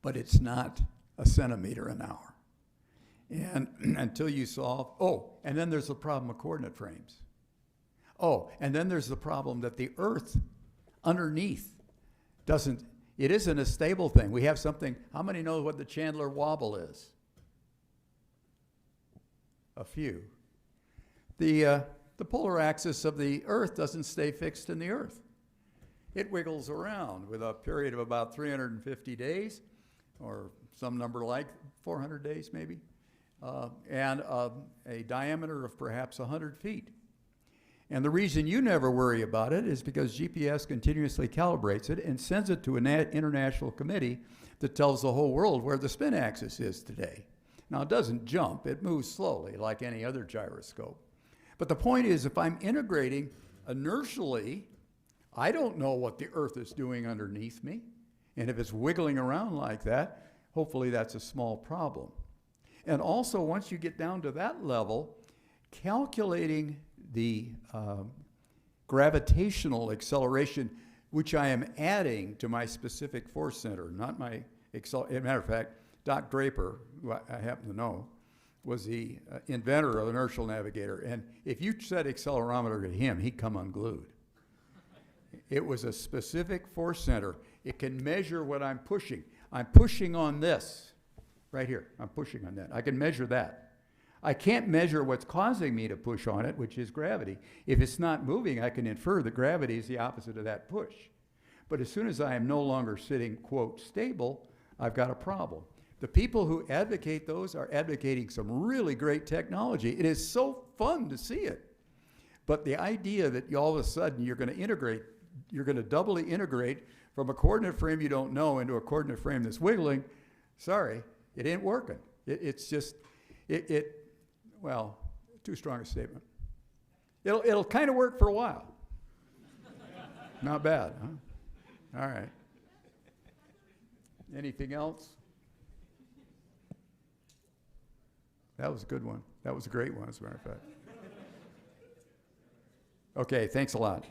But it's not a centimeter an hour. And until you solve, and then there's the problem of coordinate frames. And then there's the problem that the Earth underneath it isn't a stable thing. We have something, how many know what the Chandler wobble is? A few. The polar axis of the Earth doesn't stay fixed in the Earth. It wiggles around with a period of about 350 days, or some number like 400 days maybe, and a diameter of perhaps 100 feet. And the reason you never worry about it is because GPS continuously calibrates it and sends it to an international committee that tells the whole world where the spin axis is today. Now, it doesn't jump. It moves slowly like any other gyroscope. But the point is, if I'm integrating inertially, I don't know what the Earth is doing underneath me. And if it's wiggling around like that, hopefully that's a small problem. And also, once you get down to that level, calculating the gravitational acceleration, which I am adding to my specific force center, not my as a matter of fact, Doc Draper, who I happen to know, was the inventor of inertial navigator. And if you said accelerometer to him, he'd come unglued. It was a specific force center. It can measure what I'm pushing. I'm pushing on this right here. I'm pushing on that. I can measure that. I can't measure what's causing me to push on it, which is gravity. If it's not moving, I can infer that gravity is the opposite of that push. But as soon as I am no longer sitting, quote, stable, I've got a problem. The people who advocate those are advocating some really great technology. It is so fun to see it. But the idea that you all of a sudden you're going to integrate, you're going to doubly integrate from a coordinate frame you don't know into a coordinate frame that's wiggling, sorry, it ain't working. It's just, well, too strong a statement. It'll kind of work for a while. Not bad, huh? All right. Anything else? That was a good one. That was a great one, as a matter of fact. Okay, thanks a lot.